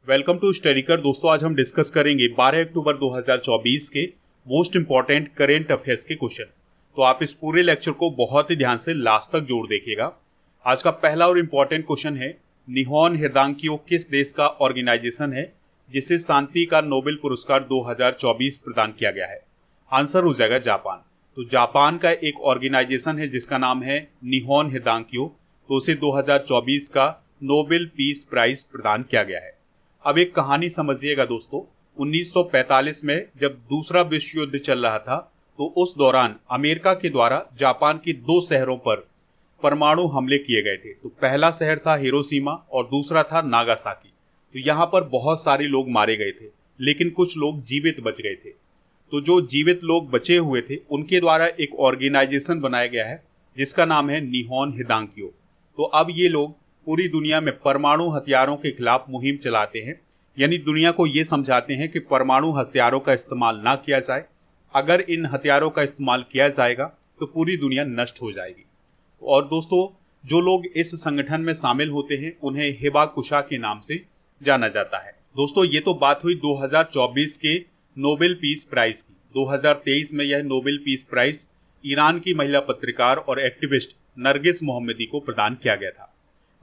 Welcome to स्टडीकर। दोस्तों आज हम डिस्कस करेंगे 12 अक्टूबर 2024 के मोस्ट इंपॉर्टेंट करेंट अफेयर्स के क्वेश्चन। तो आप इस पूरे लेक्चर को बहुत ही ध्यान से लास्ट तक जोड़ देखिएगा। आज का पहला और इम्पॉर्टेंट क्वेश्चन है, निहोन हिदांकियो किस देश का ऑर्गेनाइजेशन है जिसे शांति का नोबेल पुरस्कार 2024 प्रदान किया गया है? आंसर हो जाएगा जापान। तो जापान का एक ऑर्गेनाइजेशन है जिसका नाम है निहोन हिदांकियो, तो उसे 2024 का नोबेल पीस प्राइज प्रदान किया गया है। अब एक कहानी समझिएगा दोस्तों, 1945 में जब दूसरा विश्व युद्ध चल रहा था तो उस दौरान अमेरिका के द्वारा जापान के दो शहरों पर परमाणु हमले किए गए थे। तो पहला शहर था हिरोशिमा और दूसरा था नागासाकी। तो यहाँ पर बहुत सारे लोग मारे गए थे, लेकिन कुछ लोग जीवित बच गए थे। तो जो जीवित लोग बचे हुए थे उनके द्वारा एक ऑर्गेनाइजेशन बनाया गया है जिसका नाम है निहोन हिदांकियो। तो अब ये लोग पूरी दुनिया में परमाणु हथियारों के खिलाफ मुहिम चलाते हैं, यानी दुनिया को ये समझाते हैं कि परमाणु हथियारों का इस्तेमाल ना किया जाए। अगर इन हथियारों का इस्तेमाल किया जाएगा तो पूरी दुनिया नष्ट हो जाएगी। और दोस्तों जो लोग इस संगठन में शामिल होते हैं उन्हें हिबाकुशा के नाम से जाना जाता है। दोस्तों ये तो बात हुई 2024 के नोबेल पीस प्राइज की। 2023 में यह नोबेल पीस प्राइज ईरान की महिला पत्रकार और एक्टिविस्ट नरगिस मोहम्मदी को प्रदान किया गया था।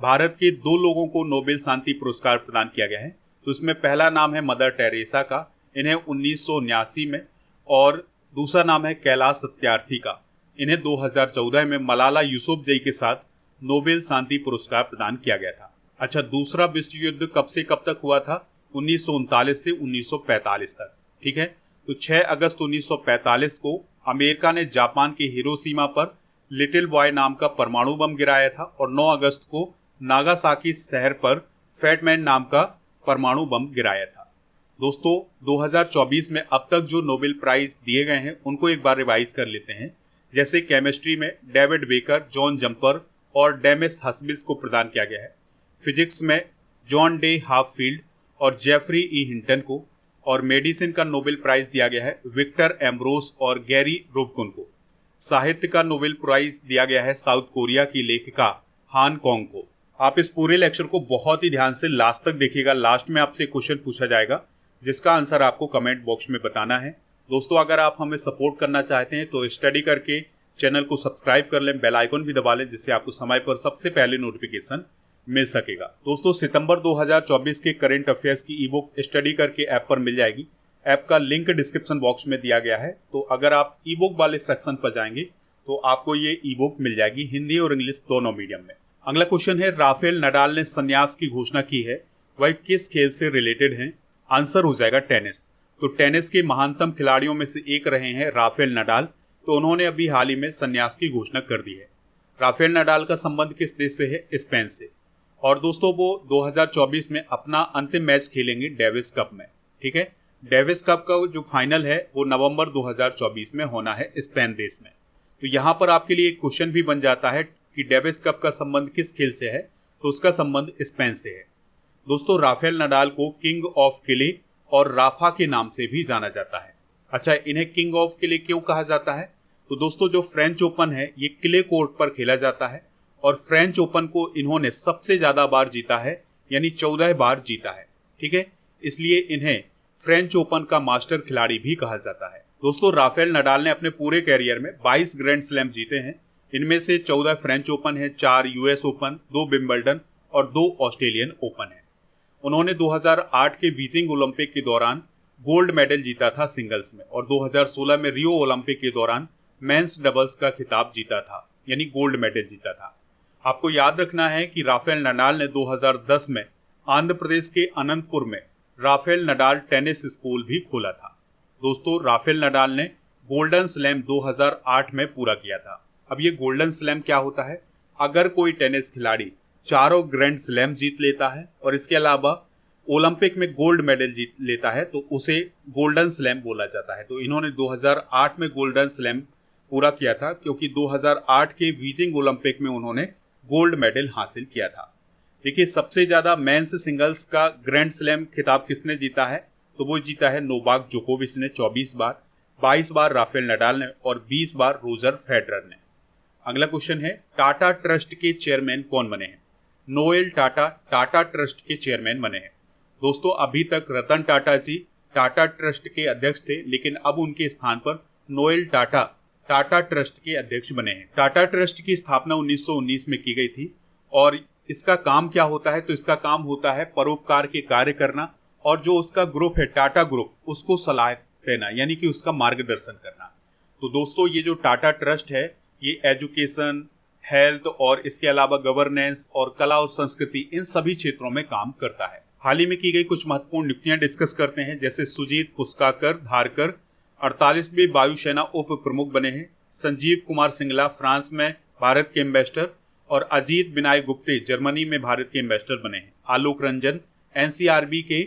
भारत के दो लोगों को नोबेल शांति पुरस्कार प्रदान किया गया है। तो उसमें पहला नाम है मदर टेरेसा का, इन्हें 1979 में, और दूसरा नाम है कैलाश सत्यार्थी का, इन्हें 2014 में मलाला यूसुफजई के साथ नोबेल शांति पुरस्कार प्रदान किया गया था। अच्छा, दूसरा विश्व युद्ध कब से कब तक हुआ था? 1939 से 1945 तक। ठीक है, तो 6 अगस्त 1945 को अमेरिका ने जापान के हिरोशिमा पर लिटिल बॉय नाम का परमाणु बम गिराया था और 9 अगस्त को नागासाकी शहर पर फैटमैन नाम का परमाणु बम गिराया था। दोस्तों 2024 में अब तक जो नोबेल प्राइज दिए गए हैं उनको एक बार रिवाइज कर लेते हैं। जैसे केमिस्ट्री में डेविड बेकर, जॉन जंपर और डेमिस हस्बिस को प्रदान किया गया है। फिजिक्स में जॉन डे हाफील्ड और जेफरी ई हिंटन को, और मेडिसिन का नोबेल प्राइज दिया गया है विक्टर एम्ब्रोस और गैरी रोबकुन को। साहित्य का नोबेल प्राइज दिया गया है साउथ कोरिया की लेखिका हान कॉन्ग को। आप इस पूरे लेक्चर को बहुत ही ध्यान से लास्ट तक देखिएगा। लास्ट में आपसे क्वेश्चन पूछा जाएगा जिसका आंसर आपको कमेंट बॉक्स में बताना है। दोस्तों अगर आप हमें सपोर्ट करना चाहते हैं तो स्टडी करके चैनल को सब्सक्राइब कर लें, बेल आइकन भी दबा लें, जिससे आपको समय पर सबसे पहले नोटिफिकेशन मिल सकेगा। दोस्तों सितंबर 2024 के करंट अफेयर्स की ई बुक स्टडी करके ऐप पर मिल जाएगी। ऐप का लिंक डिस्क्रिप्शन बॉक्स में दिया गया है। तो अगर आप ई बुक वाले सेक्शन पर जाएंगे तो आपको ये ई बुक मिल जाएगी हिंदी और इंग्लिश दोनों मीडियम में। अगला क्वेश्चन है, राफेल नडाल ने संन्यास की घोषणा की है, वह किस खेल से रिलेटेड हैं? आंसर हो जाएगा टेनिस। तो टेनिस के महानतम खिलाड़ियों में से एक रहे हैं राफेल नडाल। तो उन्होंने अभी हाल ही में संन्यास की घोषणा कर दी है। राफेल नडाल का संबंध किस देश से है? स्पेन से। और दोस्तों वो 2024 में अपना अंतिम मैच खेलेंगे डेविस कप में। ठीक है, डेविस कप का जो फाइनल है वो नवंबर 2024 में होना है स्पेन देश में। तो यहाँ पर आपके लिए एक क्वेश्चन भी बन जाता है कि डेविस कप का संबंध किस खेल से है? तो उसका संबंध स्पेन से है। दोस्तों राफेल नडाल को किंग ऑफ क्ले और राफा के नाम से भी जाना जाता है। अच्छा, इन्हें किंग ऑफ क्ले क्यों कहा जाता है? तो दोस्तों जो फ्रेंच ओपन है ये क्ले कोर्ट पर खेला जाता है और फ्रेंच ओपन को इन्होंने सबसे ज्यादा बार जीता है, यानी 14 बार जीता है। ठीक है, इसलिए इन्हें फ्रेंच ओपन का मास्टर खिलाड़ी भी कहा जाता है। दोस्तों राफेल नडाल ने अपने पूरे कैरियर में 22 ग्रैंड स्लैम जीते हैं। इनमें से 14 फ्रेंच ओपन है, 4 यूएस ओपन, 2 विंबलडन और 2 ऑस्ट्रेलियन ओपन है। उन्होंने 2008 के बीजिंग ओलंपिक के दौरान गोल्ड मेडल जीता था सिंगल्स में, और 2016 में रियो ओलंपिक के दौरान मेंस डबल्स का खिताब जीता था, यानी गोल्ड मेडल जीता था। आपको याद रखना है कि राफेल नडाल ने 2010 में आंध्र प्रदेश के अनंतपुर में राफेल नडाल टेनिस स्कूल भी खोला था। दोस्तों राफेल नडाल ने गोल्डन स्लैम 2008 में पूरा किया था। अब ये गोल्डन स्लैम क्या होता है? अगर कोई टेनिस खिलाड़ी चारों ग्रैंड स्लैम जीत लेता है और इसके अलावा ओलंपिक में गोल्ड मेडल जीत लेता है तो उसे गोल्डन स्लैम बोला जाता है। तो इन्होंने 2008 में गोल्डन स्लैम पूरा किया था क्योंकि 2008 के बीजिंग ओलंपिक में उन्होंने गोल्ड मेडल हासिल किया था। देखिए सबसे ज्यादा मेंस सिंगल्स का ग्रैंड स्लैम खिताब किसने जीता है? तो वो जीता है नोवाक जोकोविच ने 24 बार, 22 बार राफेल नडाल ने और 20 बार रोजर फेडरर ने। अगला क्वेश्चन है, टाटा ट्रस्ट के चेयरमैन कौन बने हैं? नोएल टाटा टाटा ट्रस्ट के चेयरमैन बने हैं। दोस्तों अभी तक रतन टाटा जी टाटा ट्रस्ट के अध्यक्ष थे, लेकिन अब उनके स्थान पर नोएल टाटा टाटा ट्रस्ट के अध्यक्ष बने हैं। टाटा ट्रस्ट की स्थापना 1919 में की गई थी और इसका काम क्या होता है, तो इसका काम होता है परोपकार के कार्य करना और जो उसका ग्रुप है टाटा ग्रुप उसको सलाह देना, यानी कि उसका मार्गदर्शन करना। तो दोस्तों ये जो टाटा ट्रस्ट है ये एजुकेशन, हेल्थ और इसके अलावा गवर्नेंस और कला और संस्कृति इन सभी क्षेत्रों में काम करता है। हाल ही में की गई कुछ महत्वपूर्ण नियुक्तियां डिस्कस करते हैं, जैसे सुजीत पुस्काकर धारकर 48वीं वायुसेना उप प्रमुख बने हैं, संजीव कुमार सिंगला फ्रांस में भारत के एम्बेसडर और अजीत विनायक गुप्ते जर्मनी में भारत के एम्बेसडर बने हैं। आलोक रंजन एनसीआरबी के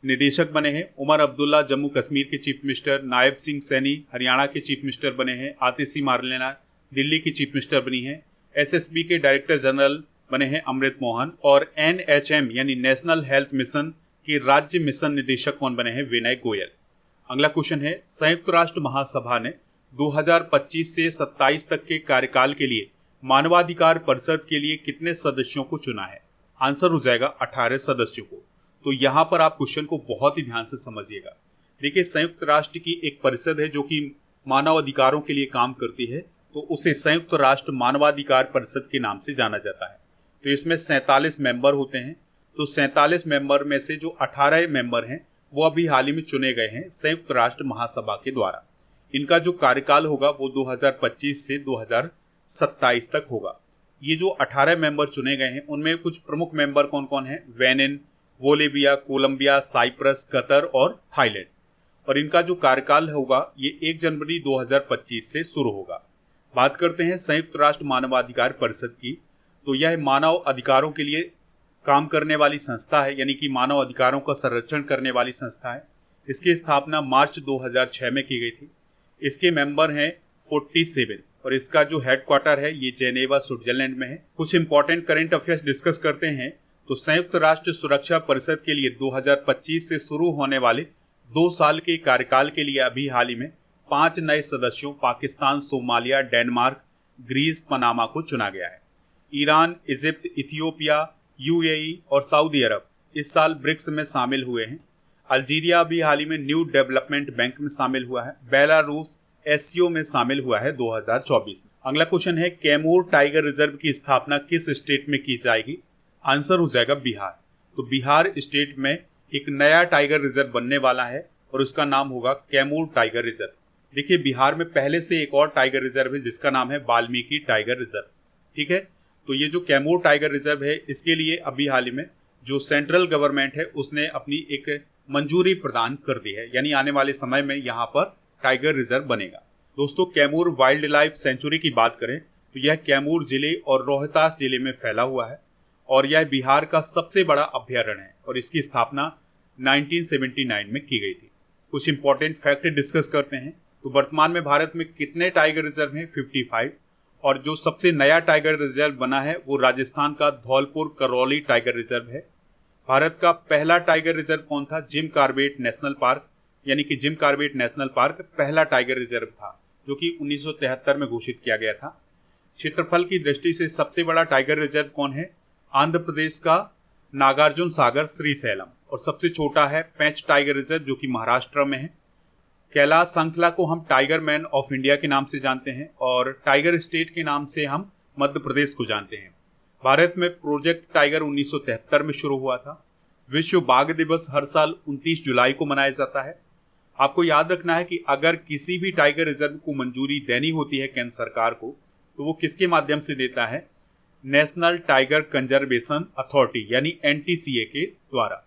निदेशक बने हैं। उमर अब्दुल्ला जम्मू कश्मीर के चीफ मिनिस्टर, नायब सिंह सैनी हरियाणा के चीफ मिनिस्टर बने हैं। आतिशी मार्लेना दिल्ली की चीफ मिनिस्टर बनी है। एसएसबी के डायरेक्टर जनरल बने हैं अमृत मोहन और एनएचएम यानी नेशनल हेल्थ मिशन के राज्य मिशन निदेशक कौन बने हैं, विनय गोयल। अगला क्वेश्चन है, संयुक्त राष्ट्र महासभा ने 2025 से 27 तक के कार्यकाल के लिए मानवाधिकार परिषद के लिए कितने सदस्यों को चुना है? आंसर हो जाएगा 18 सदस्यों को। तो यहाँ पर आप क्वेश्चन को बहुत ही ध्यान से समझिएगा। देखिए संयुक्त राष्ट्र की एक परिषद है जो कि मानव अधिकारों के लिए काम करती है, तो उसे संयुक्त राष्ट्र मानवाधिकार परिषद के नाम से जाना जाता है। तो इसमें 47 मेंबर होते हैं। तो 47 मेंबर में से जो 18 मेंबर हैं वो अभी हाल ही में चुने गए हैं संयुक्त राष्ट्र महासभा के द्वारा। इनका जो कार्यकाल होगा वो 2025 से 2027 तक होगा। ये जो 18 मेंबर चुने गए हैं उनमें कुछ प्रमुख मेंबर कौन कौन हैं? वेनिन, बोलिविया, कोलंबिया, साइप्रस, कतर और थाईलैंड। और इनका जो कार्यकाल होगा ये 1 जनवरी 2025 से शुरू होगा। बात करते हैं संयुक्त राष्ट्र मानवाधिकार परिषद की, तो यह मानव अधिकारों के लिए काम करने वाली संस्था है, यानी कि मानव अधिकारों का संरक्षण करने वाली संस्था है। इसकी स्थापना मार्च 2006 में की गई थी। इसके मेंबर हैं 47 और इसका जो हेडक्वार्टर है ये जेनेवा स्विट्जरलैंड में है। कुछ इंपॉर्टेंट करंट अफेयर्स डिस्कस करते हैं। तो संयुक्त राष्ट्र सुरक्षा परिषद के लिए 2025 से शुरू होने वाले 2 साल के कार्यकाल के लिए अभी हाल ही में 5 नए सदस्यों Pakistan, Somalia, Denmark, Greece, Panama को चुना गया है। ईरान, इजिप्ट, इथियोपिया, यूएई और सऊदी अरब इस साल ब्रिक्स में शामिल हुए हैं। अल्जीरिया भी हाल ही में न्यू डेवलपमेंट बैंक में शामिल हुआ है। बेलारूस एससीओ में शामिल हुआ है 2024 में। अगला क्वेश्चन है, कैमूर टाइगर रिजर्व की स्थापना किस स्टेट में की जाएगी? आंसर हो जाएगा बिहार। तो बिहार स्टेट में एक नया टाइगर रिजर्व बनने वाला है और उसका नाम होगा कैमूर टाइगर रिजर्व। देखिए बिहार में पहले से एक और टाइगर रिजर्व है जिसका नाम है वाल्मीकि टाइगर रिजर्व। ठीक है, तो ये जो कैमूर टाइगर रिजर्व है इसके लिए अभी हाल ही में जो सेंट्रल गवर्नमेंट है उसने अपनी एक मंजूरी प्रदान कर दी है, यानी आने वाले समय में यहाँ पर टाइगर रिजर्व बनेगा। दोस्तों कैमूर वाइल्ड लाइफ सेंचुरी की बात करें तो यह कैमूर जिले और रोहतास जिले में फैला हुआ है और यह बिहार का सबसे बड़ा अभ्यारण्य है और इसकी स्थापना 1979 में की गई थी। कुछ इंपॉर्टेंट फैक्ट डिस्कस करते हैं। तो वर्तमान में भारत में कितने टाइगर रिजर्व हैं? 55। और जो सबसे नया टाइगर रिजर्व बना है वो राजस्थान का धौलपुर करौली टाइगर रिजर्व है। भारत का पहला टाइगर रिजर्व कौन था? जिम कॉर्बेट नेशनल पार्क, यानी कि जिम कॉर्बेट नेशनल पार्क पहला टाइगर रिजर्व था जो कि 1973 में घोषित किया गया था। क्षेत्रफल की दृष्टि से सबसे बड़ा टाइगर रिजर्व कौन है? आंध्र प्रदेश का नागार्जुन सागर श्रीशैलम। और सबसे छोटा है पेंच टाइगर रिजर्व जो कि महाराष्ट्र में है। कैलाश श्रृंखला को हम टाइगर मैन ऑफ इंडिया के नाम से जानते हैं और टाइगर स्टेट के नाम से हम मध्य प्रदेश को जानते हैं। भारत में प्रोजेक्ट टाइगर 1973 में शुरू हुआ था। विश्व बाघ दिवस हर साल 29 जुलाई को मनाया जाता है। आपको याद रखना है कि अगर किसी भी टाइगर रिजर्व को मंजूरी देनी होती है केंद्र सरकार को तो वो किसके माध्यम से देता है? नेशनल टाइगर कंजर्वेशन अथॉरिटी यानी एनटीसीए के द्वारा।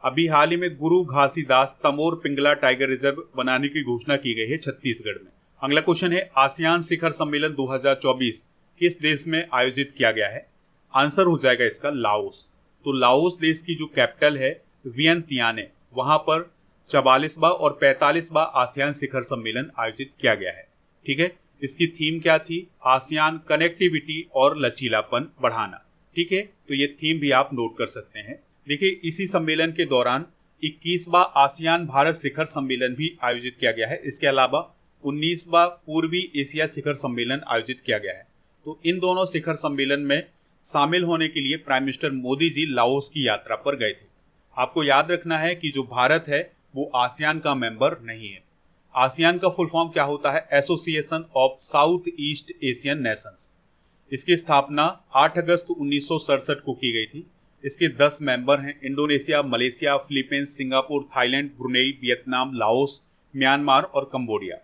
अभी हाल ही में गुरु घासीदास तमोर पिंगला टाइगर रिजर्व बनाने की घोषणा की गई है छत्तीसगढ़ में। अगला क्वेश्चन है, आसियान शिखर सम्मेलन 2024 किस देश में आयोजित किया गया है? आंसर हो जाएगा इसका लाओस। तो लाओस देश की जो कैपिटल है वियंतियान है, वहां पर 44वां और 45वां आसियान शिखर सम्मेलन आयोजित किया गया है। ठीक है, इसकी थीम क्या थी? आसियान कनेक्टिविटी और लचीलापन बढ़ाना। ठीक है, तो ये थीम भी आप नोट कर सकते हैं। देखिए इसी सम्मेलन के दौरान 21वां आसियान भारत शिखर सम्मेलन भी आयोजित किया गया है। इसके अलावा 19वां पूर्वी एशिया शिखर सम्मेलन आयोजित किया गया है। तो इन दोनों शिखर सम्मेलन में शामिल होने के लिए prime minister Modi ji Laos की यात्रा पर गए थे। आपको याद रखना है कि जो भारत है वो आसियान का मेंबर नहीं है। आसियान का फुल फॉर्म क्या होता है? Association of south east Asian Nations. इसकी स्थापना 8 अगस्त 1967 को की गई थी। इसके 10 मेंबर हैं: Indonesia, Malaysia, Philippines, Singapore, Thailand, Brunei, Vietnam, Laos, Myanmar और कंबोडिया।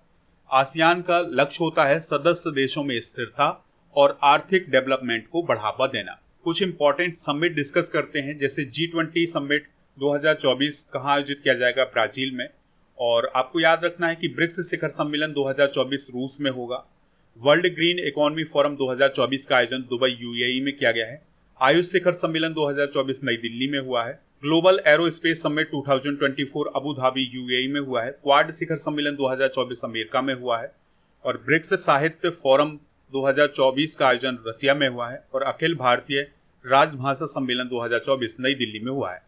आसियान का लक्ष्य होता है सदस्य देशों में स्थिरता और आर्थिक डेवलपमेंट को बढ़ावा देना। कुछ इंपॉर्टेंट समिट डिस्कस करते हैं, जैसे G20 समिट 2024 कहाँ आयोजित किया जाएगा? ब्राजील में। और आपको याद रखना है कि ब्रिक्स शिखर सम्मेलन 2024 रूस में होगा। वर्ल्ड ग्रीन इकोनॉमी फोरम 2024 का आयोजन दुबई UAE में किया गया है। आयुष शिखर सम्मेलन 2024 नई दिल्ली में हुआ है। Global aerospace summit 2024 Abu Dhabi UAE में हुआ है। क्वाड शिखर सम्मेलन 2024 अमेरिका में हुआ है। और ब्रिक्स साहित्य फोरम 2024 का आयोजन रसिया में हुआ है। और अखिल भारतीय राजभाषा सम्मेलन 2024 नई दिल्ली में हुआ है।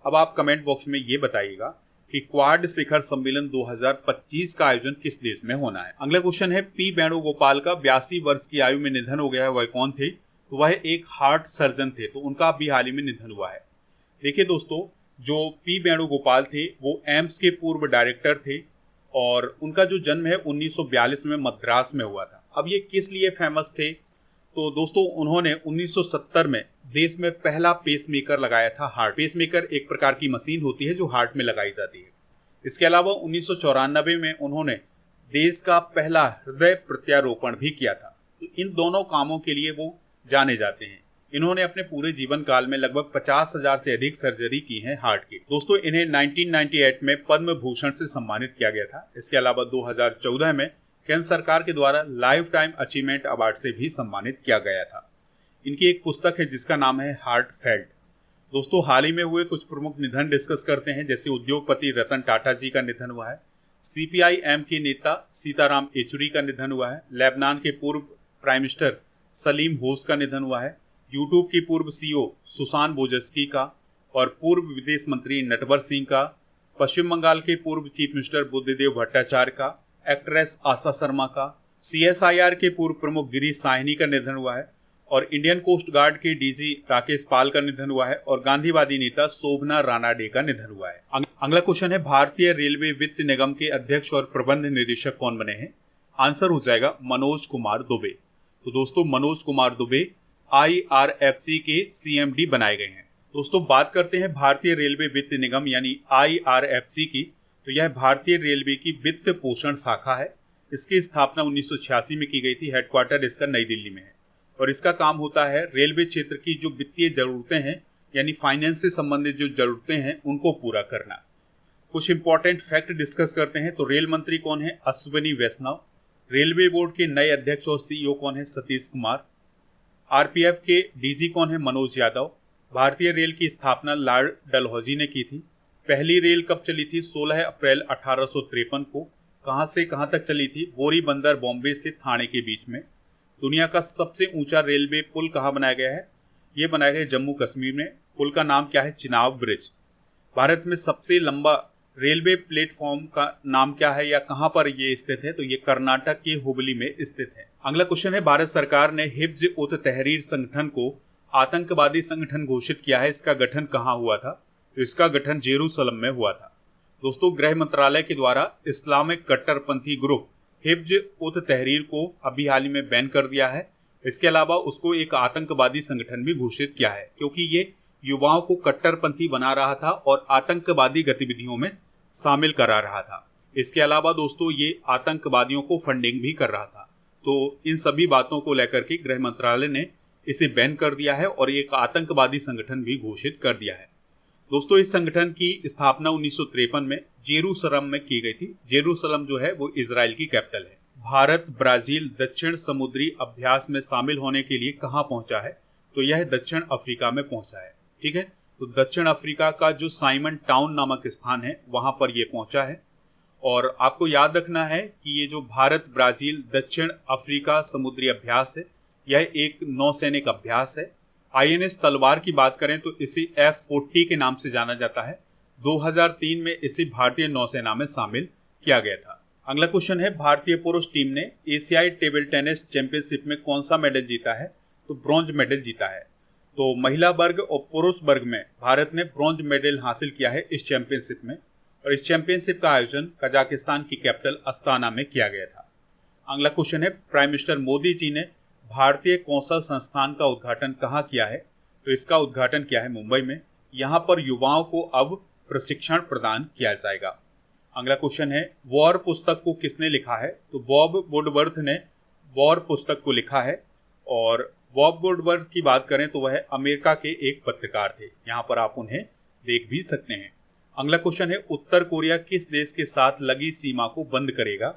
अब आप कमेंट बॉक्स में ये बताइएगा कि क्वाड शिखर सम्मेलन 2025 का आयोजन किस देश में होना है। अगला क्वेश्चन है, पी वेणुगोपाल का 82 वर्ष की आयु में निधन हो गया है, वह कौन थे? तो वह एक हार्ट सर्जन थे, तो उनका अभी हाल ही में निधन हुआ है। देखिए दोस्तों, जो पी वेणुगोपाल थे वो एम्स के पूर्व डायरेक्टर थे और उनका जो जन्म है 1942 में मद्रास में हुआ था। अब ये किस लिए फेमस थे? तो दोस्तों, उन्होंने 1970 में देश में पहला पेसमेकर लगाया था। हार्ट पेसमेकर एक प्रकार की मशीन होती है जो हार्ट में लगाई जाती है। इसके अलावा 1994 में उन्होंने देश का पहला हृदय प्रत्यारोपण भी किया था। तो इन दोनों कामों के लिए वो जाने जाते हैं। इन्होंने अपने पूरे जीवन काल में लगभग 50,000 से अधिक सर्जरी की है हार्ट की। दोस्तों, इन्हें 1998 में पद्म भूषण से सम्मानित किया गया था। इसके अलावा 2014 में केंद्र सरकार के द्वारा लाइफ टाइम अचीवमेंट अवार्ड से भी सम्मानित किया गया था। इनकी एक पुस्तक है जिसका नाम है हार्टफेल्ट। दोस्तों, हाल ही में हुए कुछ प्रमुख निधन डिस्कस करते हैं, जैसे उद्योगपति रतन टाटा जी का निधन हुआ है। CPIM के नेता सीताराम येचुरी का निधन हुआ है। लेबनान के पूर्व प्राइम मिनिस्टर सलीम होस का निधन हुआ है। यूट्यूब की पूर्व CEO सुसान बोजस्की का और पूर्व विदेश मंत्री नटवर सिंह का। पश्चिम बंगाल के पूर्व चीफ मिनिस्टर बुद्धदेव भट्टाचार्य का। एक्ट्रेस आशा शर्मा का। CSIR के पूर्व प्रमुख गिरीश साहनी का निधन हुआ है। और इंडियन कोस्ट गार्ड के DG राकेश पाल का निधन हुआ है। और गांधीवादी नेता शोभना रानाडे का निधन हुआ है। अगला क्वेश्चन है, भारतीय रेलवे वित्त निगम के अध्यक्ष और प्रबंध निदेशक कौन बने हैं? आंसर हो जाएगा मनोज कुमार दुबे। तो दोस्तों, मनोज कुमार दुबे IRFC के CMD बनाए गए हैं। दोस्तों, बात करते हैं भारतीय रेलवे वित्त निगम यानी IRFC की। तो यह भारतीय रेलवे की वित्त पोषण शाखा है। इसकी स्थापना 1986 में की गई थी। हेडक्वार्टर इसका नई दिल्ली में है और इसका काम होता है रेलवे क्षेत्र की जो वित्तीय जरूरतें हैं यानी फाइनेंस से संबंधित जो जरूरतें हैं उनको पूरा करना। कुछ इंपॉर्टेंट फैक्ट डिस्कस करते हैं। तो रेल मंत्री कौन है? अश्विनी वैष्णव। रेलवे बोर्ड के नए अध्यक्ष और CEO कौन है? सतीश कुमार। RPF के DG कौन है? मनोज यादव। भारतीय रेल की स्थापना लॉर्ड डलहौजी ने की थी। पहली रेल कब चली थी? 16 अप्रैल 1853 को। कहां से कहां तक चली थी? बोरी बंदर बॉम्बे से थाने के बीच में। दुनिया का सबसे ऊंचा रेलवे पुल कहां बनाया गया है? ये बनाया गया जम्मू कश्मीर में। पुल का नाम क्या है? चिनाब ब्रिज। भारत में सबसे लंबा रेलवे प्लेटफॉर्म का नाम क्या है या कहां पर ये स्थित है? तो ये कर्नाटक के हुबली में स्थित है। अगला क्वेश्चन है, भारत सरकार ने हिफ्ज उत तहरीर संगठन को आतंकवादी संगठन घोषित किया है। इसका गठन कहां हुआ था? तो इसका गठन जेरूसलम में हुआ था। दोस्तों, गृह मंत्रालय के द्वारा इस्लामिक कट्टरपंथी ग्रुप हिफ्ज उत तहरीर को अभी हाल ही में बैन कर दिया है। इसके अलावा उसको एक आतंकवादी संगठन भी घोषित किया है क्योंकि ये युवाओं को कट्टरपंथी बना रहा था और आतंकवादी गतिविधियों में शामिल करा रहा था। इसके अलावा दोस्तों, ये आतंकवादियों को फंडिंग भी कर रहा था। तो इन सभी बातों को लेकर के गृह मंत्रालय ने इसे बैन कर दिया है और एक आतंकवादी संगठन भी घोषित कर दिया है। दोस्तों, इस संगठन की स्थापना 1953 में जेरूसलम में की गई थी। जेरूसलम जो है वो इजराइल की कैपिटल है। भारत ब्राजील दक्षिण समुद्री अभ्यास में शामिल होने के लिए कहाँ पहुंचा है? तो यह दक्षिण अफ्रीका में पहुंचा है। ठीक है, तो दक्षिण अफ्रीका का जो साइमन टाउन नामक स्थान है वहां पर यह पहुंचा है। और आपको याद रखना है कि ये जो भारत ब्राजील दक्षिण अफ्रीका समुद्री अभ्यास है यह एक नौसैनिक अभ्यास है। INS तलवार की बात करें तो इसे F-40 के नाम से जाना जाता है। 2003 में इसे भारतीय नौसेना में शामिल किया गया था। अगला क्वेश्चन है, भारतीय पुरुष टीम ने एशियाई टेबल टेनिस चैंपियनशिप में कौन सा मेडल जीता है? तो ब्रॉन्ज मेडल जीता है। तो महिला वर्ग और पुरुष वर्ग में भारत ने ब्रॉन्ज मेडल हासिल किया है इस चैंपियनशिप में, और इस चैंपियनशिप का आयोजन कजाकिस्तान की कैपिटल अस्ताना में किया गया था। अगला क्वेश्चन है, प्राइम मिनिस्टर मोदी जी ने भारतीय कौशल संस्थान का उद्घाटन कहाँ किया है? तो इसका उद्घाटन किया है मुंबई में। यहाँ पर युवाओं को अब प्रशिक्षण प्रदान किया जाएगा। अगला क्वेश्चन है, वॉर पुस्तक को किसने लिखा है? तो बॉब वुडवर्थ ने वॉर पुस्तक को लिखा है, और बॉब वुडवर्थ की बात करें तो वह अमेरिका के एक पत्रकार थे। यहाँ पर आप उन्हें देख भी सकते हैं। अगला क्वेश्चन है, उत्तर कोरिया किस देश के साथ लगी सीमा को बंद करेगा?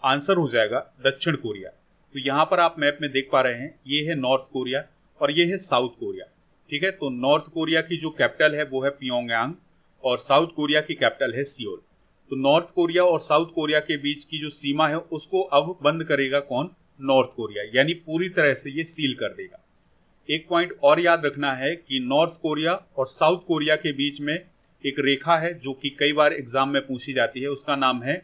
आंसर हो जाएगा दक्षिण कोरिया। तो यहाँ पर आप मैप में देख पा रहे हैं, ये है नॉर्थ कोरिया और ये है साउथ कोरिया। ठीक है, तो नॉर्थ कोरिया की जो कैपिटल है वो है प्योंगयांग और साउथ कोरिया की कैपिटल है सियोल। तो नॉर्थ कोरिया और साउथ कोरिया के बीच की जो सीमा है उसको अब बंद करेगा कौन? नॉर्थ कोरिया, यानी पूरी तरह से ये सील कर देगा। एक पॉइंट और याद रखना है कि नॉर्थ कोरिया और साउथ कोरिया के बीच में एक रेखा है जो कि कई बार एग्जाम में पूछी जाती है, उसका नाम है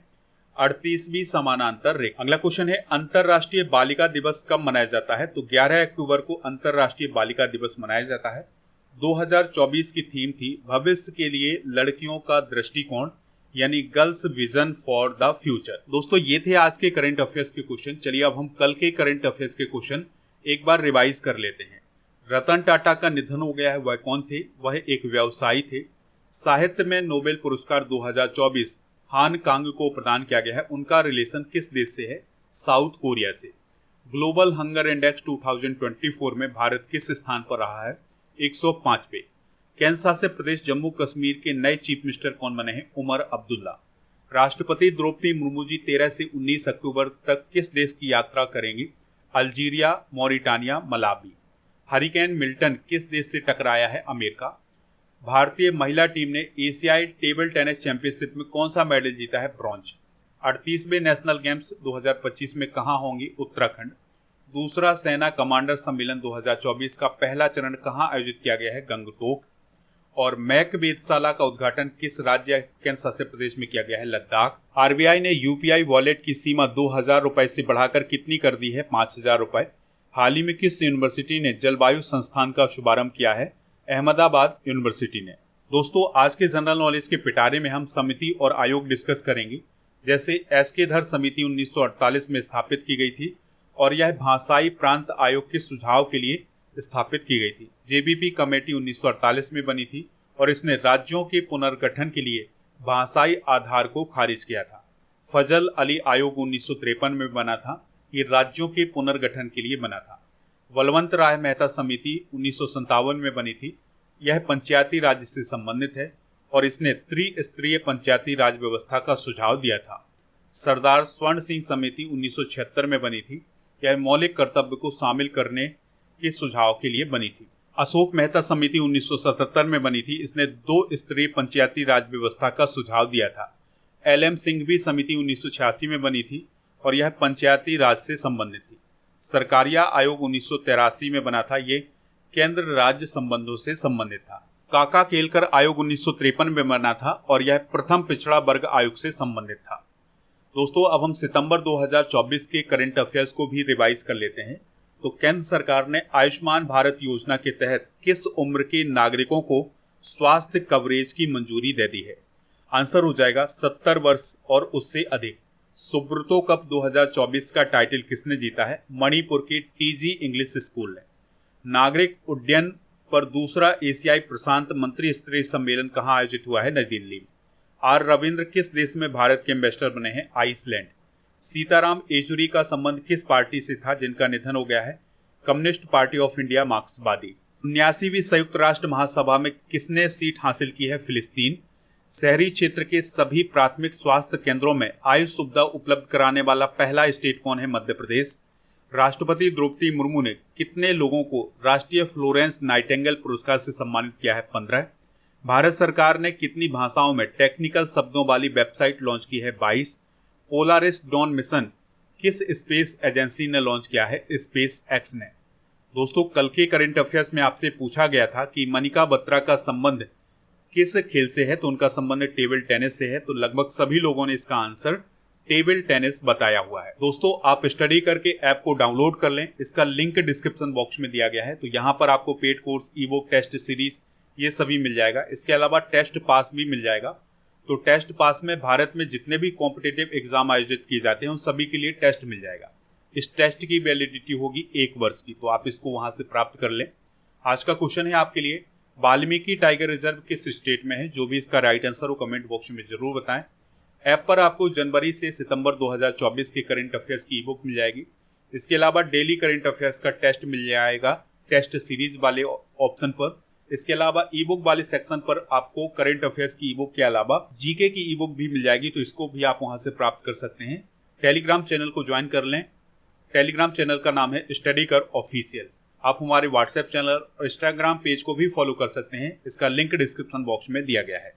38वीं समानांतर रेखा। अगला क्वेश्चन है, अंतरराष्ट्रीय बालिका दिवस कब मनाया जाता है? तो 11 अक्टूबर को अंतरराष्ट्रीय बालिका दिवस मनाया जाता है। 2024 की थीम थी भविष्य के लिए लड़कियों का दृष्टिकोण, यानी girls vision for the future. दोस्तों ये थे आज के करंट अफेयर्स के क्वेश्चन। चलिए अब हम कल के करंट अफेयर्स के क्वेश्चन एक बार रिवाइज कर लेते हैं। रतन टाटा का निधन हो गया है, वह कौन थे? वह एक व्यवसायी थे। साहित्य में नोबेल पुरस्कार 2024 हान कांग को प्रदान किया गया है। उनका रिलेशन किस देश से है? साउथ कोरिया से। ग्लोबल हंगर इंडेक्स 2024 में भारत किस स्थान पर रहा है? 105 पे। केंद्र शासित प्रदेश जम्मू कश्मीर के नए चीफ मिनिस्टर कौन बने हैं? उमर अब्दुल्ला। राष्ट्रपति द्रौपदी मुर्मू जी 13 से 19 अक्टूबर तक किस देश की यात्रा करेंगे? Algeria, Mauritania, Malawi. Hurricane Milton किस देश से टकराया है? अमेरिका। भारतीय महिला टीम ने एशियाई टेबल टेनिस चैंपियनशिप में कौन सा मेडल जीता है? ब्रॉन्ज। 38वें नेशनल गेम्स 2025 में कहाँ होंगी? उत्तराखंड। दूसरा सेना कमांडर सम्मेलन 2024 का पहला चरण कहाँ आयोजित किया गया है? गंगटोक। और मैक वेधशाला का उद्घाटन किस राज्य केंद्र शासित प्रदेश में किया गया है? लद्दाख। आरबीआई ने यूपीआई वॉलेट की सीमा 2000 रुपए से बढ़ाकर कितनी कर दी है? 5000 रुपए। हाल ही में किस यूनिवर्सिटी ने जलवायु संस्थान का शुभारंभ किया है? अहमदाबाद यूनिवर्सिटी ने। दोस्तों आज के जनरल नॉलेज के पिटारे में हम समिति और आयोग डिस्कस करेंगे। जैसे एसके धर समिति 1948 में स्थापित की गई थी और यह भाषाई प्रांत आयोग के सुझाव के लिए स्थापित की गई थी। जेबीपी कमेटी 1948 में बनी थी और इसने राज्यों के पुनर्गठन के लिए भाषाई आधार को खारिज किया था। फजल अली आयोग 1953 में बना था, ये राज्यों के पुनर्गठन के लिए बना था। बलवंत राय मेहता समिति 1957 में बनी थी, यह पंचायती राज से संबंधित है और इसने त्रिस्तरीय पंचायती राज व्यवस्था का सुझाव दिया था। सरदार स्वर्ण सिंह समिति 1976 में बनी थी, यह मौलिक कर्तव्य को शामिल करने के सुझाव के लिए बनी थी। अशोक मेहता समिति 1977 में बनी थी, इसने 2 स्तरीय पंचायती राज व्यवस्था का सुझाव दिया था। एलएम सिंघवी समिति 1986 में बनी थी और यह पंचायती राज से संबंधित थी। सरकारिया आयोग 1983 में बना था, ये केंद्र राज्य संबंधों से संबंधित था। काका केलकर आयोग 1953 में बना था और यह प्रथम पिछड़ा वर्ग आयोग से संबंधित था। दोस्तों अब हम सितंबर 2024 के करंट अफेयर्स को भी रिवाइज कर लेते हैं। तो केंद्र सरकार ने आयुष्मान भारत योजना के तहत किस उम्र के नागरिकों को स्वास्थ्य कवरेज की मंजूरी दे दी है? आंसर हो जाएगा 70 वर्ष और उससे अधिक। सुब्रतो कप 2024 का टाइटल किसने जीता है? मणिपुर के टीजी इंग्लिश स्कूल ने। नागरिक उड्डयन पर दूसरा एशियाई प्रशांत मंत्री स्तरीय सम्मेलन कहाँ आयोजित हुआ है? नई दिल्ली में। आर रविंद्र किस देश में भारत के एम्बेसडर बने हैं? आइसलैंड। सीताराम येचुरी का संबंध किस पार्टी से था जिनका निधन हो गया है? कम्युनिस्ट पार्टी ऑफ इंडिया मार्क्सवादी। 79वीं संयुक्त राष्ट्र महासभा में किसने सीट हासिल की है? फिलिस्तीन। शहरी क्षेत्र के सभी प्राथमिक स्वास्थ्य केंद्रों में आयुष सुविधा उपलब्ध कराने वाला पहला स्टेट कौन है? मध्य प्रदेश। राष्ट्रपति द्रौपदी मुर्मू ने कितने लोगों को राष्ट्रीय फ्लोरेंस नाइटिंगेल पुरस्कार से सम्मानित किया है? 15। भारत सरकार ने कितनी भाषाओं में टेक्निकल शब्दों वाली वेबसाइट लॉन्च की है? 22। पोलारिस डॉन मिशन किस स्पेस एजेंसी ने लॉन्च किया है? स्पेस एक्स ने। दोस्तों कल के करंट अफेयर्स में आपसे पूछा गया था कि मनिका बत्रा का संबंध किस खेल से है, तो उनका संबंध टेबल टेनिस से है। तो लगभग सभी लोगों ने इसका आंसर टेबल टेनिस बताया हुआ है। दोस्तों आप स्टडी करके ऐप को डाउनलोड कर लें, इसका लिंक डिस्क्रिप्शन बॉक्स में दिया गया है। तो यहाँ पर आपको paid course, e book, test series ये सभी मिल जाएगा। इसके अलावा टेस्ट पास भी मिल जाएगा। तो टेस्ट पास में भारत में जितने भी कॉम्पिटिटिव एग्जाम आयोजित किए जाते हैं उन सभी के लिए टेस्ट मिल जाएगा। इस टेस्ट की वैलिडिटी होगी 1 वर्ष की, तो आप इसको वहां से प्राप्त कर लें। आज का क्वेश्चन है आपके लिए, वाल्मीकि टाइगर रिजर्व किस स्टेट में है? जो भी इसका राइट आंसर हो कमेंट बॉक्स में जरूर बताएं। ऐप पर आपको जनवरी से सितंबर 2024 के करंट अफेयर्स की ई बुक मिल जाएगी। इसके अलावा डेली करंट अफेयर्स का टेस्ट मिल जाएगा टेस्ट सीरीज वाले ऑप्शन पर। इसके अलावा ई बुक वाले सेक्शन पर आपको करंट अफेयर्स की ई बुक के अलावा जीके की ई बुक भी मिल जाएगी, तो इसको भी आप वहां से प्राप्त कर सकते हैं। टेलीग्राम चैनल को ज्वाइन कर लें। टेलीग्राम चैनल का नाम है स्टडी कर ऑफिशियल। आप हमारे व्हाट्सएप चैनल और इंस्टाग्राम पेज को भी फॉलो कर सकते हैं, इसका लिंक डिस्क्रिप्शन बॉक्स में दिया गया है।